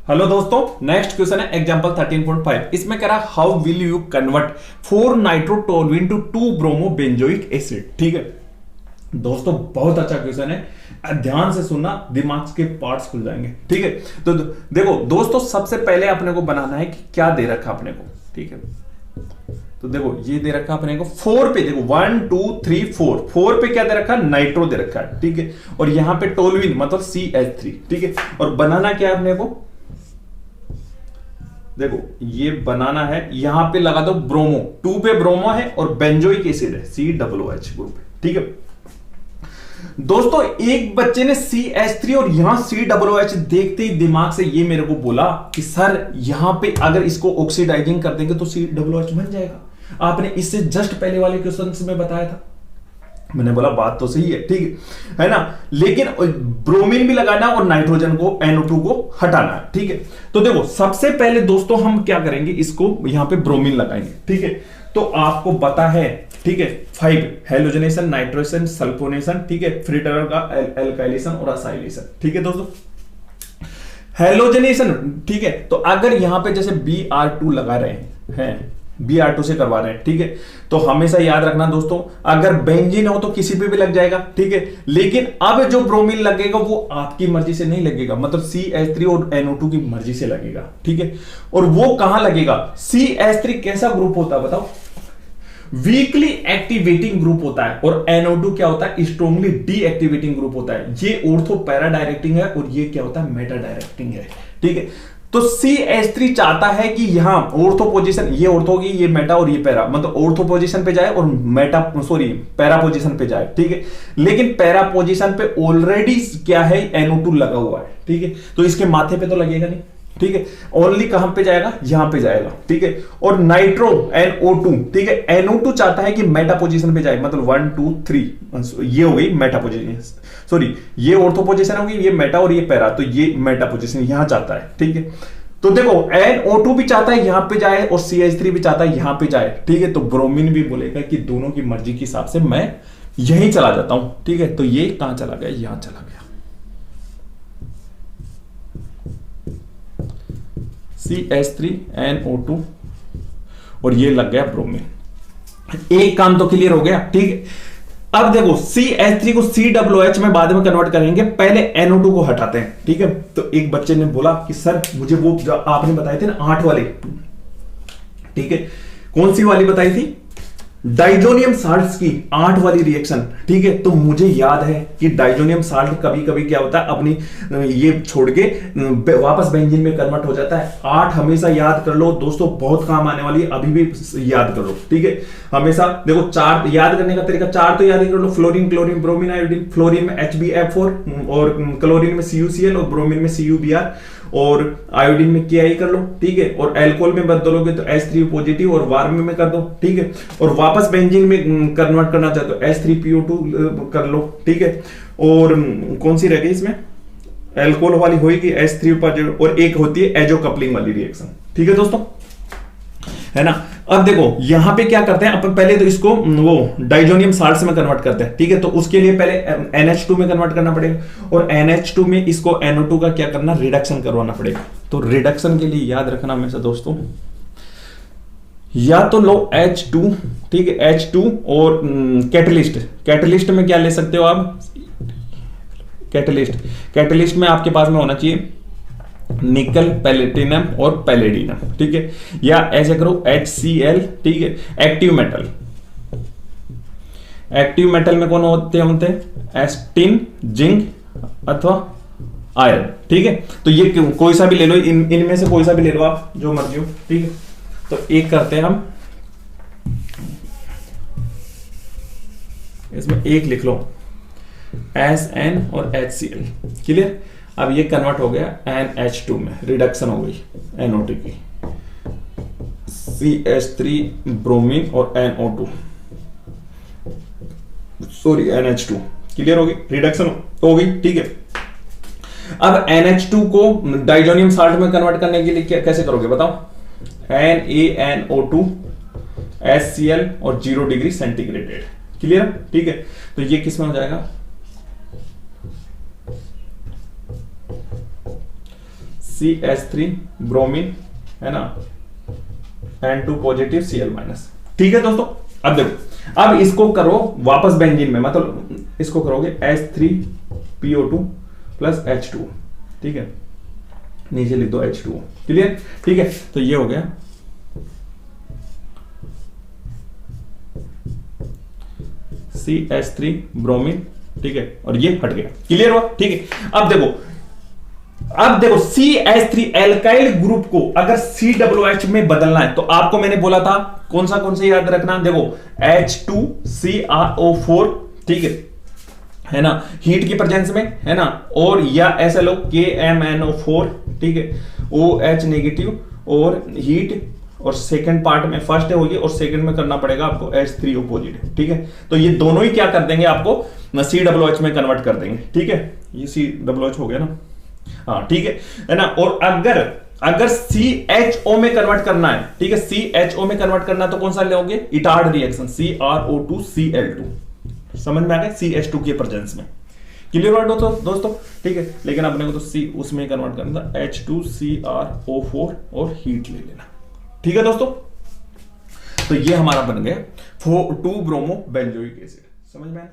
Hello दोस्तों, next question है example 13.5। इसमें कह रहा है how will you convert 4 nitrotoluene to 2 bromo benzoic acid. ठीक है दोस्तों, बहुत अच्छा क्वेश्चन है, ध्यान से सुनना, दिमाग के पार्ट्स खुल जाएंगे। ठीक है, तो देखो दोस्तों, सबसे पहले अपने को बनाना है कि क्या दे रखा अपने को। ठीक है, तो देखो ये दे रखा अपने को 4 पे, देखो 1 2 3 4 पे क्या दे रखा है, नाइट्रो दे रखा है। ठीक है, और यहां पे टोलुइन मतलब CH3। ठीक है, और बनाना क्या है अपने को, देखो ये बनाना है, यहां पे लगा दो ब्रोमो, 2 पे ब्रोमो है और बेंजोइक एसिड है COOH ग्रुप है। ठीक है दोस्तों, एक बच्चे ने CH3 और यहां COOH देखते ही दिमाग से ये मेरे को बोला कि सर यहां पे अगर इसको ऑक्सीडाइजिंग कर देंगे तो COOH बन जाएगा। आपने इससे जस्ट पहले वाले क्वेश्चन में बताया था। मैंने बोला बात तो सही है, ठीक है ना, लेकिन ब्रोमीन भी लगाना और नाइट्रोजन को NO2 को हटाना है। ठीक है, तो देखो सबसे पहले दोस्तों हम क्या करेंगे, इसको यहां पे ब्रोमीन लगाएंगे। ठीक है, तो आपको पता है, ठीक है, 5 हेलोजनेशन, नाइट्रोजन, सल्फोनेशन, ठीक है, फ्रिटरर का एल्काइलेशन और असाइलेशन। ठीक है दोस्तों, हेलोजनेशन, ठीक है, तो अगर यहां पे जैसे Br2 लगा रहे हैं, Br2 से करवा रहे हैं, ठीक है, तो हमेशा याद रखना दोस्तों, अगर बेंजीन हो तो किसी पे भी लग जाएगा। ठीक है, लेकिन अब जो ब्रोमीन लगेगा वो आपकी मर्जी से नहीं लगेगा, मतलब CH3 और NO2 की मर्जी से लगेगा। ठीक है, और वो कहां लगेगा, CH3 कैसा ग्रुप होता है बताओ, वीकली एक्टिवेटिंग ग्रुप होता है, और NO2 क्या होता है, स्ट्रॉन्गली डीएक्टिवेटिंग ग्रुप होता है। ये ऑर्थो पैरा डायरेक्टिंग है और ये क्या होता है, मेटा डायरेक्टिंग है। ठीक है, तो CH3 चाहता है कि यहां ऑर्थो पोजीशन, ये ऑर्थो की, ये मेटा और ये पैरा, मतलब ऑर्थो पोजीशन पे जाए और पैरा पोजीशन पे जाए। ठीक है, लेकिन पैरा पोजीशन पे ऑलरेडी क्या है, NO2 लगा हुआ है। ठीक है, तो इसके माथे पे तो लगेगा नहीं। ठीक है, ओनली कहां पे जाएगा, यहां पे जाएगा। ठीक है, और नाइट्रो NO2, ठीक है, NO2 चाहता है कि मेटा पोजीशन पे जाए, मतलब 1 2 3, ये हो गई मेटा पोजीशन, सॉरी ये ऑर्थो पोजीशन होगी, ये मेटा और ये पैरा, तो ये मेटा पोजीशन यहां चाहता है। ठीक है, तो देखो NO2 भी चाहता है यहां पे जाए और CH3 भी चाहता है यहां पे जाए। ठीक है, तो ब्रोमीन भी बोलेगा कि दोनों की मर्जी के हिसाब से मैं यहीं चला जाता हूं। ठीक है, तो ये कहां चला गया, यहां चला गया, CH3 NO2 और ये लग गया ब्रोमीन। एक काम तो क्लियर हो गया। ठीक है, अब देखो CH3 को COOH में बाद में कन्वर्ट करेंगे, पहले NO2 को हटाते हैं। ठीक है, तो एक बच्चे ने बोला कि सर मुझे वो जो आपने बताए थे ना 8 वाले, ठीक है, कौन सी वाली बताई थी, डाइजोनियम साल्ट्स की 8 वाली रिएक्शन। ठीक है, तो मुझे याद है कि डाइजोनियम साल्ट कभी कभी क्या होता है, अपनी ये छोड़ के वापस बेंजीन में कन्वर्ट हो जाता है। 8 हमेशा याद कर लो दोस्तों, बहुत काम आने वाली है, अभी भी याद कर लो। ठीक है, हमेशा देखो 4 याद करने का तरीका, 4 तो याद ही कर लो, fluorine, chlorine, bromine, iodine. Fluorine में HbF4 और क्लोरीन में CuCl और ब्रोमीन में CuBr और आयोडीन में KI कर लो। ठीक है, और अल्कोहल में बदलोगे तो H3 पॉजिटिव और वार्म में कर दो। ठीक है, और वापस बेंजीन में कन्वर्ट करना चाहते हो H3PO2 कर लो। ठीक है, और कौन सी रह गई इसमें, अल्कोहल वाली होगी H3 पॉजिटिव, और एक होती है एजो कपलिंग वाली रिएक्शन। ठीक है दोस्तों, है ना। अब देखो यहां पे क्या करते हैं अपन, पहले तो इसको वो डाइजोनियम साल्ट्स में कन्वर्ट करते हैं। ठीक है, तो उसके लिए पहले NH2 में कन्वर्ट करना पड़ेगा, और NH2 में इसको NO2 का क्या करना, रिडक्शन करवाना पड़ेगा। तो रिडक्शन के लिए याद रखना हमेशा दोस्तों, या तो लो H2, ठीक है, H2 और कैटलिस्ट में क्या ले सकते हो आप, कैटलिस्ट में आपके पास में होना चाहिए निकल, पैलेटिनम और पैलेडिनम। ठीक है, या ऐसे करो HCl। ठीक है, एक्टिव मेटल में कौन होते हैं, एस्टिन, जिंक अथवा आयरन। ठीक है, तो ये कोई सा भी ले लो, इनमें से कोई सा भी ले लो आप, जो मर्जी हो। ठीक है, तो एक करते हैं हम, इसमें एक लिख लो SN और HCl। क्लियर, अब ये कन्वर्ट हो गया NH2 में, रिडक्शन हो गई NO2 की, CH3 ब्रोमीन और NO2, सॉरी NH2। क्लियर होगी, रिडक्शन हो गई। ठीक है, अब NH2 को डाइजोनियम साल्ट में कन्वर्ट करने के लिए कैसे करोगे बताओ, NaNO2 HCl और 0 डिग्री सेंटीग्रेडेड। क्लियर, ठीक है, तो ये किस में हो जाएगा, CH3 ब्रोमीन, है ना, N2 पॉजिटिव Cl माइनस। ठीक है दोस्तों, अब देखो, अब इसको करो वापस बेंजीन में, मतलब इसको करोगे H3PO2 प्लस H2, ठीक है, नीचे लिख दो H2O, क्लियर, ठीक है। तो ये हो गया CH3 ब्रोमीन, ठीक है, और ये हट गया, क्लियर हुआ, ठीक है। अब देखो CH3 एल्काइल ग्रुप को अगर COOH में बदलना है तो आपको मैंने बोला था कौन सा याद रखना, देखो H2CrO4, ठीक है ना, हीट की प्रेजेंस में, है ना, और या SLO KMNO4, ठीक है, OH नेगेटिव, और हीट, और सेकंड पार्ट में फर्स्ट होगी और सेकंड में करना पड़ेगा आपको H3O पॉजिटिव, ठीक है। तो ये दोनों ही क्या कर देंगे आपको COOH में कन्वर्ट कर देंगे, ठीक है, ये COOH हो गया ना, हाँ, ठीक है ना। और अगर CHO में कन्वर्ट करना है, ठीक है, CHO में कन्वर्ट करना है तो कौन सा लोगे, इटार्ड रिएक्शन CrO2Cl2, समझ में आ गया, CH2 के प्रेजेंस में, क्लियर वर्ड हो दोस्तों, ठीक है। लेकिन अपने को तो C उसमें कन्वर्ट करना था H2CrO4 और हीट ले लेना, ठीक है दोस्तों। तो ये हमारा बन गया 2 ब्रोमो बेंजोइक एसिड, समझ में आया।